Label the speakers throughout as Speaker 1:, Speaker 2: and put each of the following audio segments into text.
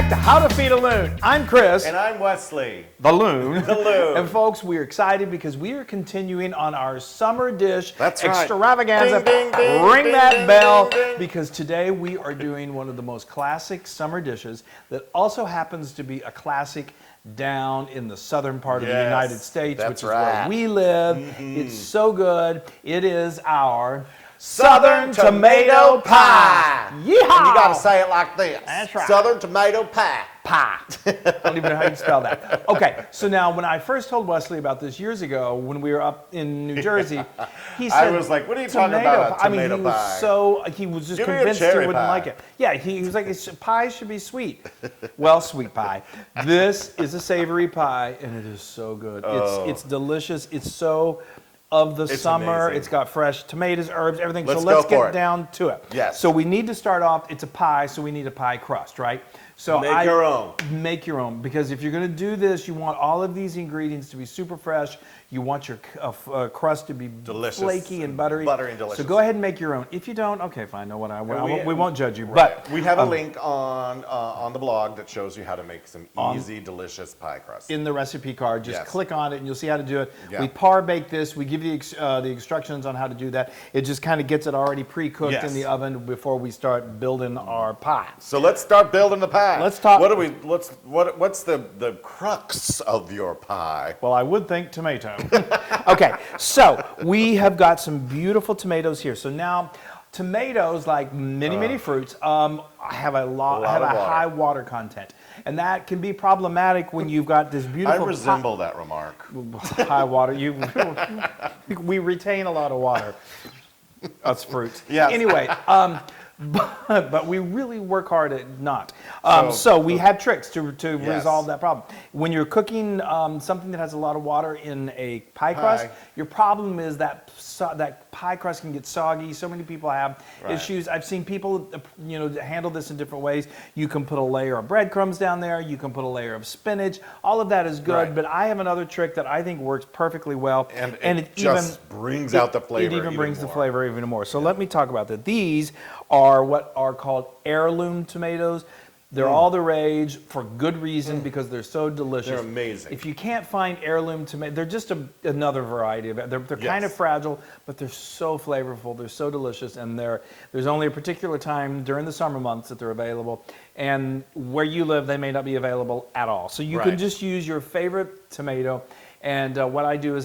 Speaker 1: back to How to Feed a Loon. I'm Chris.
Speaker 2: And I'm Wesley.
Speaker 1: The Loon.
Speaker 2: The Loon.
Speaker 1: And folks, we're excited because we are continuing on our summer dish
Speaker 2: extravaganza.
Speaker 1: Ding, ding, ding, ring
Speaker 2: ding,
Speaker 1: that
Speaker 2: ding,
Speaker 1: bell,
Speaker 2: ding, ding.
Speaker 1: because today we are doing one of the most classic summer dishes that also happens to be a classic down in the southern part of the United States, which is where we live. It's so good. It is our Southern tomato pie. Yeehaw!
Speaker 2: And you got to say it like this.
Speaker 1: That's right.
Speaker 2: Southern tomato pie.
Speaker 1: Pie. I don't even know how you spell that. Okay, so now when I first told Wesley about this years ago, when we were up in New Jersey, he said,
Speaker 2: I was like, what are you talking about, a tomato pie?
Speaker 1: He was just
Speaker 2: Give me a
Speaker 1: convinced he
Speaker 2: cherry
Speaker 1: wouldn't
Speaker 2: pie.
Speaker 1: like it. Yeah, he was like, pie should be sweet. Well, sweet pie. This is a savory pie, and it is so good.
Speaker 2: Oh.
Speaker 1: It's delicious. It's so of the summer.
Speaker 2: Amazing.
Speaker 1: It's got fresh tomatoes, herbs, everything.
Speaker 2: Let's
Speaker 1: so let's
Speaker 2: go for
Speaker 1: get
Speaker 2: it.
Speaker 1: down to it.
Speaker 2: Yes.
Speaker 1: So we need to start off, it's a pie, so we need a pie crust, right? So
Speaker 2: Make your own.
Speaker 1: Make your own, because if you're going to do this, you want all of these ingredients to be super fresh. You want your crust to be
Speaker 2: Delicious.
Speaker 1: Flaky and buttery.
Speaker 2: Buttery and delicious.
Speaker 1: So go ahead and make your own. If you don't, okay, fine. No, we won't judge you.
Speaker 2: Right.
Speaker 1: But
Speaker 2: we have a link on the blog that shows you how to make some easy, delicious pie crust.
Speaker 1: in the recipe card, just click on it and you'll see how to do it.
Speaker 2: Yeah.
Speaker 1: We par bake this. We give you the instructions on how to do that. It just kind of gets it already pre-cooked in the oven before we start building our pie.
Speaker 2: So let's start building the pie.
Speaker 1: Let's talk.
Speaker 2: What's the crux of your pie?
Speaker 1: Well, I would think tomato. Okay, so we have got some beautiful tomatoes here. So now, tomatoes, like many fruits, have a high water content, and that can be problematic when you've got this beautiful.
Speaker 2: I resemble that remark.
Speaker 1: High water. We retain a lot of water. Us fruits.
Speaker 2: Yes.
Speaker 1: Anyway. But we really work hard at not. So we have tricks to resolve that problem. When you're cooking something that has a lot of water in a pie crust, your problem is that pie crust can get soggy. So many people have issues. I've seen people handle this in different ways. You can put a layer of breadcrumbs down there. You can put a layer of spinach. All of that is good. But I have another trick that I think works perfectly well.
Speaker 2: And it just brings out the flavor.
Speaker 1: It even brings the flavor even more. So let me talk about that. These are what are called heirloom tomatoes. They're all the rage for good reason because they're so delicious.
Speaker 2: They're amazing.
Speaker 1: If you can't find heirloom tomatoes, they're just another variety of it. They're kind of fragile, but they're so flavorful. They're so delicious, and there's only a particular time during the summer months that they're available. And where you live, they may not be available at all. So you can just use your favorite tomato. And what I do is,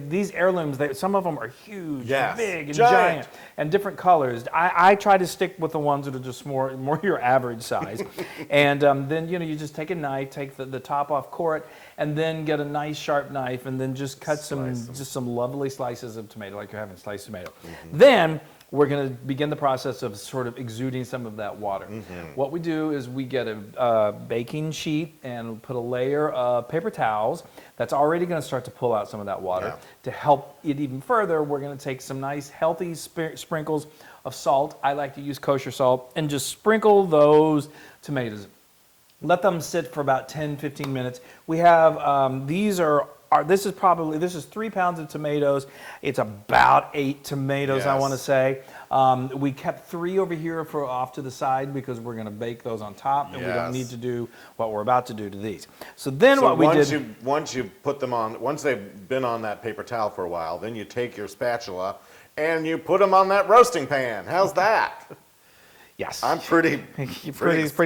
Speaker 1: these heirlooms, some of them are huge, big, and giant, and different colors. I try to stick with the ones that are just more your average size. And then, you just take a knife, take the top off, core it, and then get a nice sharp knife, and then just cut some lovely slices of tomato, like you're having sliced tomato. Then we're going to begin the process of sort of exuding some of that water. What we do is we get a baking sheet and put a layer of paper towels that's already going to start to pull out some of that water. To help it even further, we're going to take some nice healthy sprinkles of salt. I like to use kosher salt, and just sprinkle those tomatoes. Let them sit for about 10-15 minutes. We have this is 3 pounds of tomatoes. It's about 8 tomatoes, I want to say. We kept 3 over here off to the side because we're going to bake those on top, and we don't need to do what we're about to do to these. So then
Speaker 2: once you put them on, once they've been on that paper towel for a while, then you take your spatula and you put them on that roasting pan. How's that?
Speaker 1: Yes.
Speaker 2: I'm pretty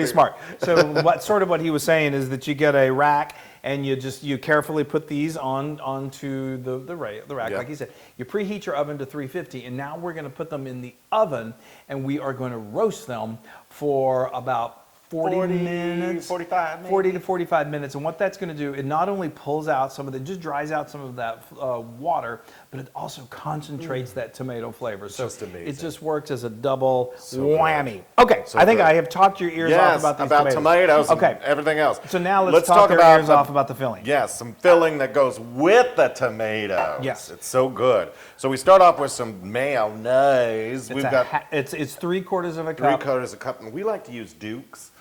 Speaker 1: smart. So what he was saying is that you get a rack and you carefully put these onto the rack, like he said. You preheat your oven to 350, and now we're going to put them in the oven, and we are going to roast them for about 40 minutes,
Speaker 2: 45
Speaker 1: 40 to 45 minutes. And what that's going to do, it not only pulls out just dries out some of that water, but it also concentrates that tomato flavor. So it just works as a double whammy. Okay, I think I have talked your ears off about these
Speaker 2: tomatoes and everything else.
Speaker 1: So now let's talk our ears off about the filling.
Speaker 2: Yes, some filling that goes with the tomatoes.
Speaker 1: Yes.
Speaker 2: It's so good. So we start off with some mayonnaise.
Speaker 1: It's 3/4 of a cup.
Speaker 2: 3/4 of a cup, and we like to use Duke's.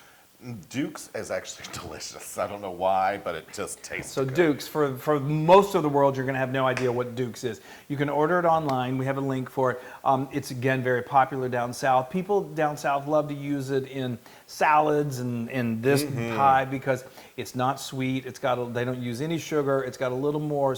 Speaker 2: Duke's is actually delicious. I don't know why, but it just tastes
Speaker 1: So
Speaker 2: good.
Speaker 1: Duke's, for most of the world, you're going to have no idea what Duke's is. You can order it online. We have a link for it. It's, again, very popular down south. People down south love to use it in salads and in this pie because it's not sweet. They don't use any sugar. It's got a little more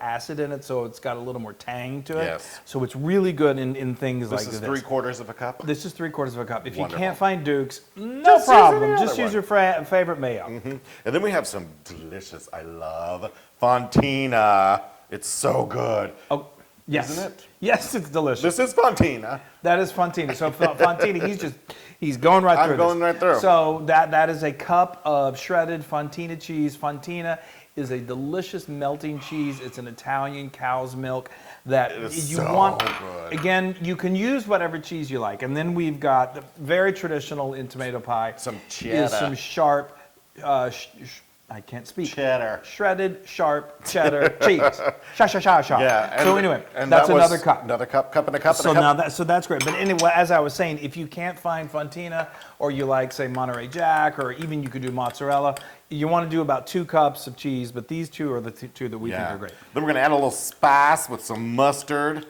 Speaker 1: acid in it, so it's got a little more tang to it.
Speaker 2: Yes.
Speaker 1: So it's really good in things like this.
Speaker 2: This is 3/4 of a cup?
Speaker 1: This is 3/4 of a cup. If
Speaker 2: Wonderful.
Speaker 1: you can't find Duke's, no
Speaker 2: Just use
Speaker 1: problem.
Speaker 2: any
Speaker 1: Just
Speaker 2: other
Speaker 1: use
Speaker 2: one.
Speaker 1: your favorite mayo.
Speaker 2: And then we have some delicious, I love, Fontina. It's so good.
Speaker 1: Oh, yes.
Speaker 2: Isn't it?
Speaker 1: Yes, it's delicious.
Speaker 2: This is Fontina.
Speaker 1: That is Fontina. So Fontina, he's going right through.
Speaker 2: I'm going right through.
Speaker 1: So that is a cup of shredded Fontina cheese. Fontina is a delicious melting cheese. It's an Italian cow's milk that
Speaker 2: It is
Speaker 1: you
Speaker 2: so
Speaker 1: want.
Speaker 2: good.
Speaker 1: Again, you can use whatever cheese you like. And then we've got the very traditional in tomato pie.
Speaker 2: Some
Speaker 1: Is
Speaker 2: cheddar.
Speaker 1: some sharp, I can't speak.
Speaker 2: Cheddar.
Speaker 1: Shredded, sharp cheddar cheese. Sha.
Speaker 2: Yeah.
Speaker 1: So anyway,
Speaker 2: and
Speaker 1: that's
Speaker 2: that was
Speaker 1: another cup.
Speaker 2: Another cup and a cup
Speaker 1: So
Speaker 2: and a
Speaker 1: now
Speaker 2: cup.
Speaker 1: that's great. But anyway, as I was saying, if you can't find Fontina or you like, say, Monterey Jack, or even you could do mozzarella, you want to do about 2 cups of cheese, but these two are the two that we think are great.
Speaker 2: Then we're going to add a little spice with some mustard.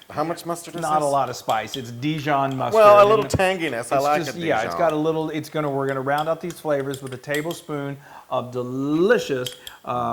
Speaker 2: How much mustard is
Speaker 1: Not
Speaker 2: this?
Speaker 1: a lot of spice. It's Dijon mustard.
Speaker 2: Well, a little
Speaker 1: and
Speaker 2: tanginess. I
Speaker 1: it's
Speaker 2: like
Speaker 1: just,
Speaker 2: it, Dijon.
Speaker 1: Yeah, it's got a little. We're gonna round out these flavors with a tablespoon of delicious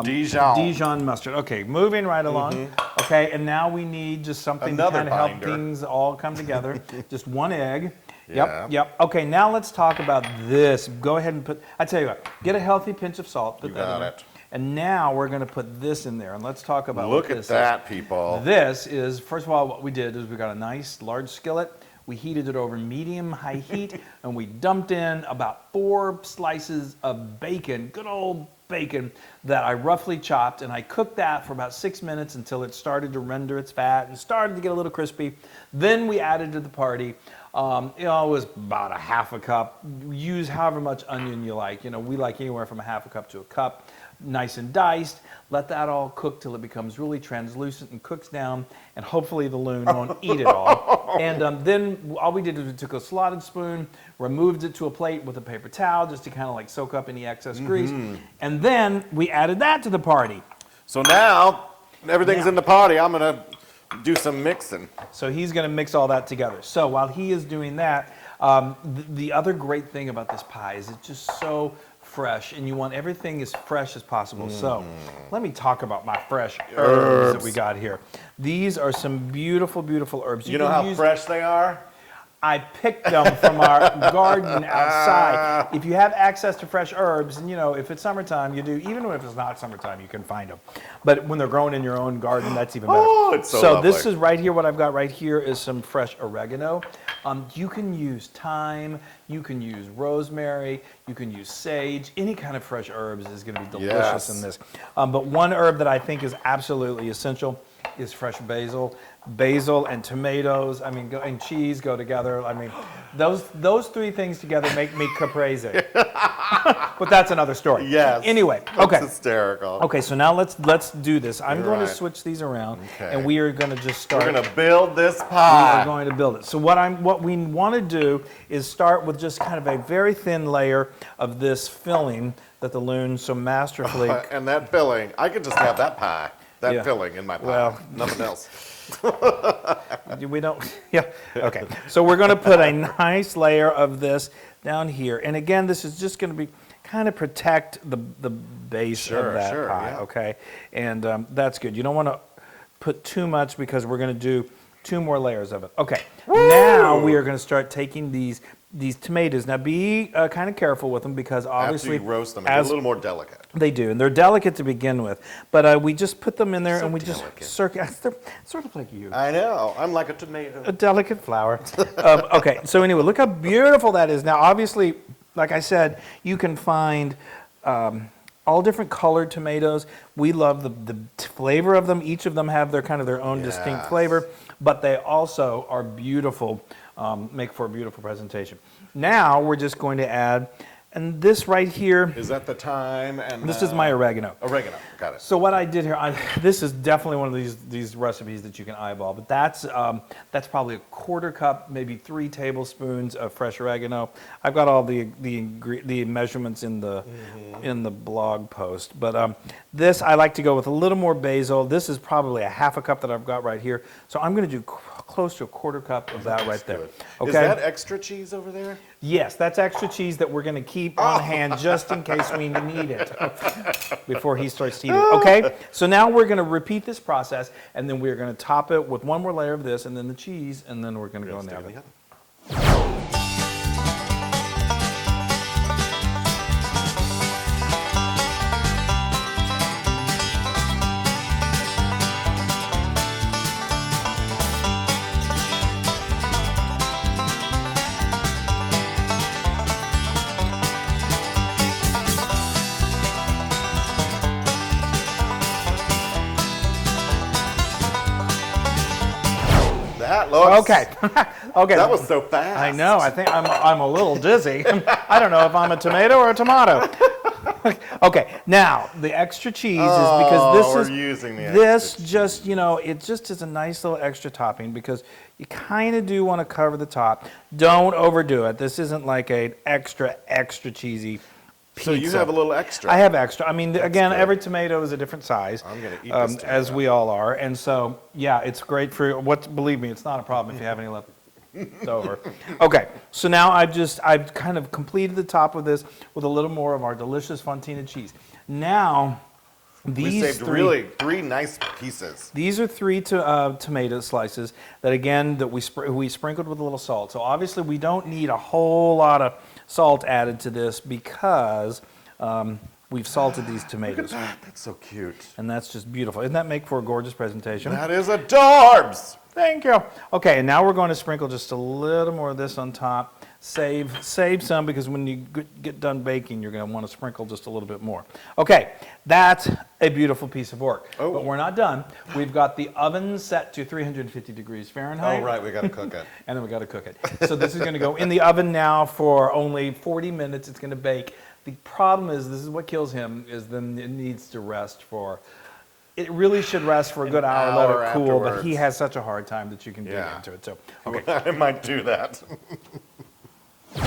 Speaker 1: Dijon mustard. Okay, moving right along. Okay, and now we need just something
Speaker 2: Another
Speaker 1: to kind of help
Speaker 2: binder.
Speaker 1: things all come together. Just 1 egg.
Speaker 2: Yeah.
Speaker 1: Yep. Okay, now let's talk about this. Go ahead and I tell you what, get a healthy pinch of salt. Put
Speaker 2: You
Speaker 1: that
Speaker 2: got
Speaker 1: in there.
Speaker 2: it.
Speaker 1: And now we're going to put this in there, and let's talk about
Speaker 2: Look
Speaker 1: what
Speaker 2: at
Speaker 1: this
Speaker 2: that,
Speaker 1: is.
Speaker 2: people.
Speaker 1: This is, first of all, what we did is we got a nice large skillet. We heated it over medium-high heat, and we dumped in about 4 slices of bacon, good old bacon, that I roughly chopped, and I cooked that for about 6 minutes until it started to render its fat and started to get a little crispy. Then we added to the party. It was about a 1/2 cup. Use however much onion you like. We like anywhere from a 1/2 cup to a cup. Nice and diced. Let that all cook till it becomes really translucent and cooks down, and hopefully the loon won't eat it all. And then all we did was we took a slotted spoon, removed it to a plate with a paper towel just to kind of like soak up any excess grease, and then we added that to the party.
Speaker 2: So now, everything's in the party. I'm going to do some mixing.
Speaker 1: So he's going to mix all that together. So while he is doing that, the other great thing about this pie is it's just so fresh, and you want everything as fresh as possible. So let me talk about my fresh herbs that we got here. These are some beautiful, beautiful herbs.
Speaker 2: You know how fresh they are?
Speaker 1: I picked them from our garden outside. If you have access to fresh herbs, and if it's summertime, you do. Even if it's not summertime, you can find them. But when they're grown in your own garden, that's even better.
Speaker 2: Oh, it's so
Speaker 1: this
Speaker 2: lovely.
Speaker 1: is right here. What I've got right here is some fresh oregano. You can use thyme. You can use rosemary. You can use sage. Any kind of fresh herbs is going to be delicious in this. But one herb that I think is absolutely essential is fresh basil. Basil and tomatoes, and cheese go together. Those 3 things together make me caprese. But that's another story.
Speaker 2: Yes.
Speaker 1: Anyway,
Speaker 2: That's
Speaker 1: okay.
Speaker 2: hysterical.
Speaker 1: Okay, so now let's do this. I'm
Speaker 2: You're
Speaker 1: going to
Speaker 2: right.
Speaker 1: switch these around,
Speaker 2: Okay.
Speaker 1: and we are going to just start.
Speaker 2: We're going to build this
Speaker 1: We are
Speaker 2: pie.
Speaker 1: going to build it. So what we want to do is start with just kind of a very thin layer of this filling that the Loon so masterfully.
Speaker 2: And that filling, I could just have that pie, that
Speaker 1: Yeah.
Speaker 2: filling in my pie.
Speaker 1: Well.
Speaker 2: Nothing else.
Speaker 1: We don't. Yeah. Okay. So we're going to put a nice layer of this down here, and again, this is just going to be kind of protect the base of that pie.
Speaker 2: Yeah.
Speaker 1: Okay, and that's good. You don't want to put too much because we're going to do 2 more layers of it. Okay.
Speaker 2: Woo!
Speaker 1: Now we are going to start taking these tomatoes. Now be kind of careful with them because
Speaker 2: After
Speaker 1: obviously
Speaker 2: you roast them, they get a little more delicate.
Speaker 1: they do, and they're delicate to begin with. But we just put them in there
Speaker 2: So
Speaker 1: and we
Speaker 2: delicate.
Speaker 1: just circle. They're sort of like you.
Speaker 2: I know. I'm like a tomato.
Speaker 1: A delicate flower. Okay, so anyway, look how beautiful that is. Now, obviously, like I said, you can find all different colored tomatoes. We love the flavor of them. Each of them have their own distinct
Speaker 2: Yes.
Speaker 1: flavor, but they also are beautiful, make for a beautiful presentation. Now, we're just going to add And this right here,
Speaker 2: Is that the thyme? And
Speaker 1: this is my oregano.
Speaker 2: Oregano, got it.
Speaker 1: So what I did here, this is definitely one of these recipes that you can eyeball, but that's probably a quarter cup, maybe 3 tablespoons of fresh oregano. I've got all the measurements in the blog post, but this I like to go with a little more basil. This is probably a half a cup that I've got right here, so I'm going to do close to a quarter cup of that right there.
Speaker 2: Good.
Speaker 1: Okay.
Speaker 2: Is that extra cheese over there?
Speaker 1: Yes, that's extra cheese that we're going to keep on hand just in case we need it before he starts eating. Okay, so now we're going to repeat this process, and then we're going to top it with one more layer of this, and then the cheese, and then we're going to go in the oven.
Speaker 2: That looks...
Speaker 1: Okay, okay.
Speaker 2: That was so fast.
Speaker 1: I know. I think I'm a little dizzy. I don't know if I'm a tomato or a tomato. Okay, now the extra cheese is because this is
Speaker 2: using the
Speaker 1: this
Speaker 2: extra
Speaker 1: just it just is a nice little extra topping because you kind of do want to cover the top. Don't overdo it. This isn't like a extra cheesy pizza.
Speaker 2: So you have a little extra.
Speaker 1: I have extra. I mean, again,
Speaker 2: good.
Speaker 1: every tomato is a different size.
Speaker 2: I'm gonna eat this tomato.
Speaker 1: as we all are, and so yeah, it's great for believe me, it's not a problem if you have any left. It's over. Okay, so now I've kind of completed the top of this with a little more of our delicious fontina cheese. Now,
Speaker 2: We saved really 3 nice pieces.
Speaker 1: these are 3 tomato slices that again that we sprinkled with a little salt. So obviously we don't need a whole lot of salt added to this because we've salted these tomatoes.
Speaker 2: Look at that. That's so cute.
Speaker 1: And that's just beautiful. Doesn't that make for a gorgeous presentation?
Speaker 2: That is adorbs.
Speaker 1: Thank you. Okay, and now we're going to sprinkle just a little more of this on top. Save some because when you get done baking, you're going to want to sprinkle just a little bit more. Okay, that's a beautiful piece of work.
Speaker 2: Oh.
Speaker 1: But we're not done. We've got the oven set to 350 degrees Fahrenheit.
Speaker 2: Oh, right. We got to cook it.
Speaker 1: And then we got to cook it. So this is going to go in the oven now for only 40 minutes. It's going to bake. The problem is, this is what kills him, is then it needs to rest for... It really should rest for a good hour, let it cool, but he
Speaker 2: afterwards.
Speaker 1: has such a hard time that you can dig
Speaker 2: Yeah.
Speaker 1: into it. So, okay.
Speaker 2: I might do that.
Speaker 1: This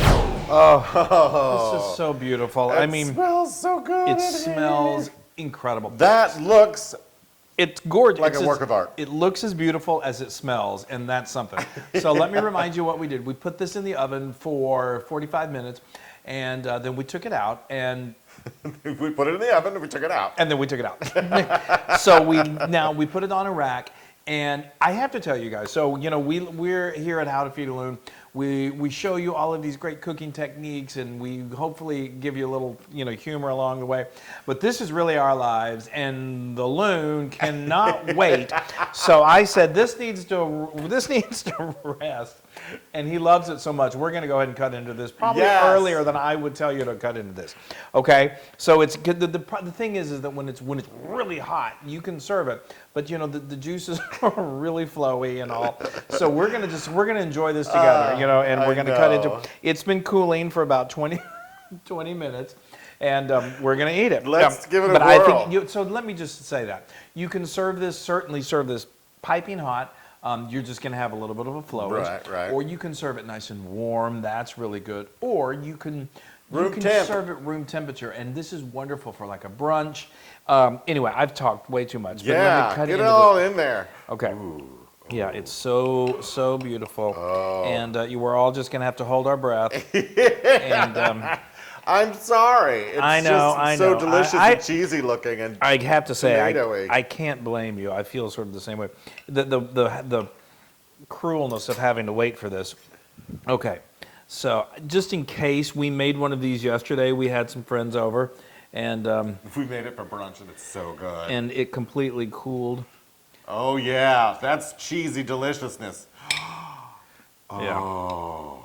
Speaker 1: is so beautiful. I mean,
Speaker 2: It smells so good.
Speaker 1: it smells incredible.
Speaker 2: That looks
Speaker 1: It's gorgeous.
Speaker 2: like a work of art.
Speaker 1: It looks as beautiful as it smells, and that's something. So let me remind you what we did. We put this in the oven for 45 minutes, and then we took it out, and
Speaker 2: we put it in the oven and we took it out.
Speaker 1: then we took it out. So we put it on a rack, and I have to tell you guys. So we're here at How to Feed a Loon. We show you all of these great cooking techniques, and we hopefully give you a little humor along the way. But this is really our lives, and the Loon cannot wait. So I said this needs to rest, and he loves it so much. We're going to go ahead and cut into this probably
Speaker 2: Yes.
Speaker 1: earlier than I would tell you to cut into this. Okay, so it's good. The thing is that when it's really hot, you can serve it, but the juices are really flowy and all. So we're gonna enjoy this together, and we're gonna cut into. It's been cooling for about 20 minutes, and we're gonna eat it.
Speaker 2: Let's give it a
Speaker 1: but
Speaker 2: whirl.
Speaker 1: I think so. Let me just say that you can certainly serve this piping hot. You're just going to have a little bit of a flowage.
Speaker 2: Right.
Speaker 1: Or you can serve it nice and warm. That's really good. Or you can
Speaker 2: Room temp.
Speaker 1: serve it room temperature. And this is wonderful for like a brunch. Anyway, I've talked way too much. But let me
Speaker 2: Yeah,
Speaker 1: cut
Speaker 2: get it
Speaker 1: into
Speaker 2: all
Speaker 1: this.
Speaker 2: in there.
Speaker 1: Okay. Yeah, it's so beautiful.
Speaker 2: Oh.
Speaker 1: And you were all just going to have to hold our breath. And
Speaker 2: I'm sorry. It's
Speaker 1: I know,
Speaker 2: just
Speaker 1: I
Speaker 2: so
Speaker 1: know.
Speaker 2: delicious
Speaker 1: I-
Speaker 2: and cheesy looking. And
Speaker 1: I have to say,
Speaker 2: Tomatoey.
Speaker 1: I can't blame you. I feel sort of the same way. The cruelness of having to wait for this. Okay, so just in case, we made one of these yesterday. We had some friends over, and
Speaker 2: we made it for brunch and it's so good.
Speaker 1: and it completely cooled.
Speaker 2: Oh yeah, that's cheesy deliciousness.
Speaker 1: Yeah.
Speaker 2: Oh.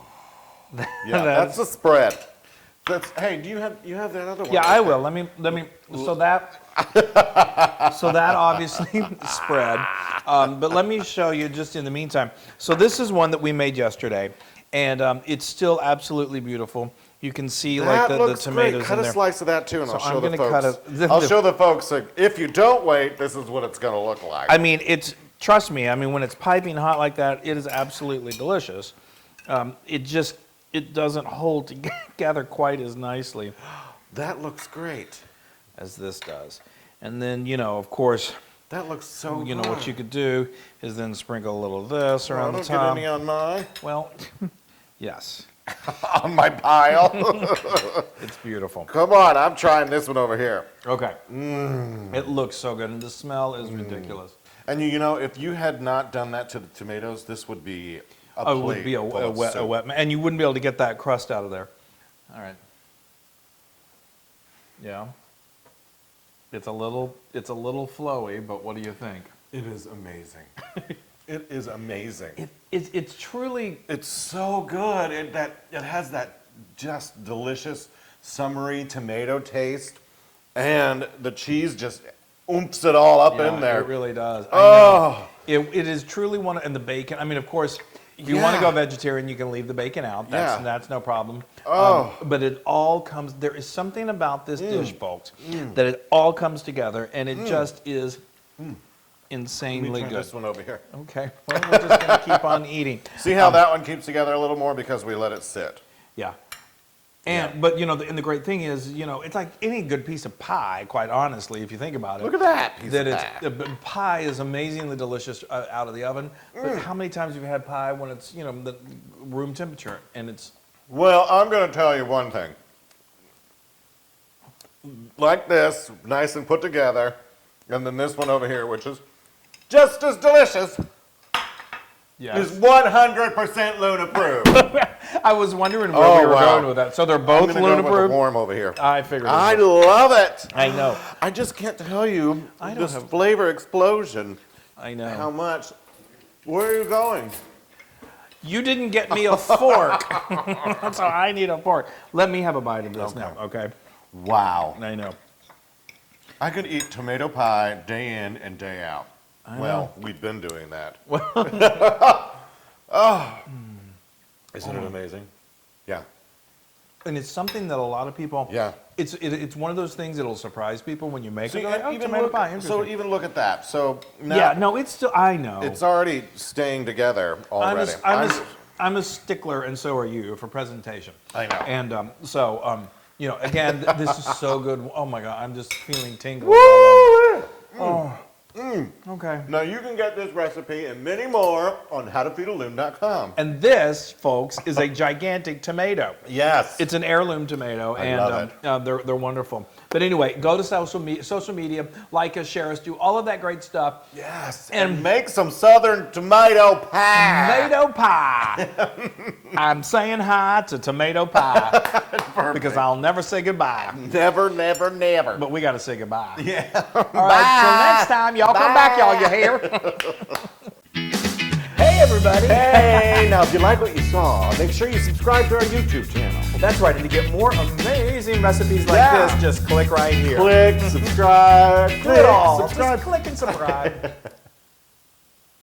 Speaker 2: Yeah, that's the spread. Hey, do you have that other one?
Speaker 1: Yeah, I will. Let me. So that obviously spread. But let me show you just in the meantime. So this is one that we made yesterday, and it's still absolutely beautiful. You can see
Speaker 2: That
Speaker 1: like the
Speaker 2: looks
Speaker 1: tomatoes
Speaker 2: great. Cut
Speaker 1: in
Speaker 2: a
Speaker 1: there.
Speaker 2: slice of that too, and
Speaker 1: So
Speaker 2: I'll show
Speaker 1: I'm
Speaker 2: the
Speaker 1: gonna cut
Speaker 2: folks.
Speaker 1: a-
Speaker 2: I'll show the folks. Like, if you don't wait, this is what it's going to look like.
Speaker 1: I mean, trust me. I mean, when it's piping hot like that, it is absolutely delicious. It doesn't hold together quite as nicely
Speaker 2: That looks great.
Speaker 1: as this does. And then, of course,
Speaker 2: That looks so good.
Speaker 1: what you could do is then sprinkle a little of this
Speaker 2: Oh,
Speaker 1: around the
Speaker 2: don't
Speaker 1: top.
Speaker 2: get any on mine.
Speaker 1: Well, yes,
Speaker 2: On my pile.
Speaker 1: it's beautiful.
Speaker 2: Come on, I'm trying this one over here.
Speaker 1: Okay. It looks so good, and the smell is ridiculous.
Speaker 2: And if you had not done that to the tomatoes, this would be a
Speaker 1: Oh, it
Speaker 2: plate
Speaker 1: would be a
Speaker 2: full of soup.
Speaker 1: wet, and you wouldn't be able to get that crust out of there. All right. Yeah. It's a little flowy, but what do you think?
Speaker 2: It is amazing. It is amazing.
Speaker 1: It's truly.
Speaker 2: It's so good. It has that just delicious summery tomato taste, and the cheese just oomps it all up in there.
Speaker 1: It really does.
Speaker 2: Oh,
Speaker 1: It is truly and the bacon. I mean, of course, if you want to
Speaker 2: Yeah.
Speaker 1: go vegetarian, you can leave the bacon out. That's no problem.
Speaker 2: Oh.
Speaker 1: But it all comes. There is something about this dish, folks, that it all comes together, and it just is
Speaker 2: let
Speaker 1: insanely
Speaker 2: me turn
Speaker 1: good.
Speaker 2: this one over here.
Speaker 1: Okay. Well, we're just gonna keep on eating.
Speaker 2: See how that one keeps together a little more because we let it sit.
Speaker 1: Yeah. But and the great thing is, it's like any good piece of pie, quite honestly, if you think about it.
Speaker 2: Look at that piece
Speaker 1: That
Speaker 2: of
Speaker 1: it's
Speaker 2: pie.
Speaker 1: pie is amazingly delicious out of the oven. But how many times have you had pie when it's the room temperature and it's
Speaker 2: Well, I'm going to tell you one thing. Like this, nice and put together, and then this one over here, which is just as delicious, is 100% Loon approved.
Speaker 1: I was wondering where we were going with that. So they're both
Speaker 2: I'm gonna
Speaker 1: Loon
Speaker 2: go with the
Speaker 1: approved.
Speaker 2: warm over here.
Speaker 1: I figured.
Speaker 2: I
Speaker 1: as much.
Speaker 2: love it.
Speaker 1: I know.
Speaker 2: I just can't tell you
Speaker 1: I don't
Speaker 2: this
Speaker 1: have-
Speaker 2: flavor explosion.
Speaker 1: I know.
Speaker 2: How much? Where are you going?
Speaker 1: You didn't get me a fork, so I need a fork. Let me have a bite of this now, okay?
Speaker 2: Wow.
Speaker 1: I know.
Speaker 2: I could eat tomato pie day in and day out. Well, we've been doing that. Isn't it amazing? Yeah.
Speaker 1: And it's something that a lot of people.
Speaker 2: Yeah.
Speaker 1: It's one of those things that'll surprise people when you make
Speaker 2: So
Speaker 1: it. They're like, oh,
Speaker 2: even
Speaker 1: tomato
Speaker 2: look,
Speaker 1: pie.
Speaker 2: so
Speaker 1: Interesting.
Speaker 2: even look at that. So now
Speaker 1: Yeah, no, it's still. I know.
Speaker 2: it's already staying together already.
Speaker 1: I'm a stickler, and so are you, for presentation.
Speaker 2: I know.
Speaker 1: And again, this is so good. Oh my God, I'm just feeling tingles. All over. Oh. Okay.
Speaker 2: Now you can get this recipe and many more on howtofeedaloon.com.
Speaker 1: And this, folks, is a gigantic tomato.
Speaker 2: Yes.
Speaker 1: It's an heirloom tomato,
Speaker 2: I
Speaker 1: and
Speaker 2: love
Speaker 1: they're wonderful. But anyway, go to social media, like us, share us, do all of that great stuff.
Speaker 2: Yes.
Speaker 1: And
Speaker 2: And make some southern tomato pie.
Speaker 1: Tomato pie. I'm saying hi to tomato pie because I'll never say goodbye.
Speaker 2: Never, never, never.
Speaker 1: But we got to say goodbye.
Speaker 2: Yeah.
Speaker 1: All right, till next time, y'all come back, y'all. You hear? Hey, everybody.
Speaker 2: Hey, now if you like what you saw, make sure you subscribe to our YouTube channel.
Speaker 1: That's right. And to get more amazing recipes like
Speaker 2: Yeah.
Speaker 1: this, just click right here.
Speaker 2: Click, subscribe,
Speaker 1: Do it all.
Speaker 2: subscribe.
Speaker 1: Just click and subscribe.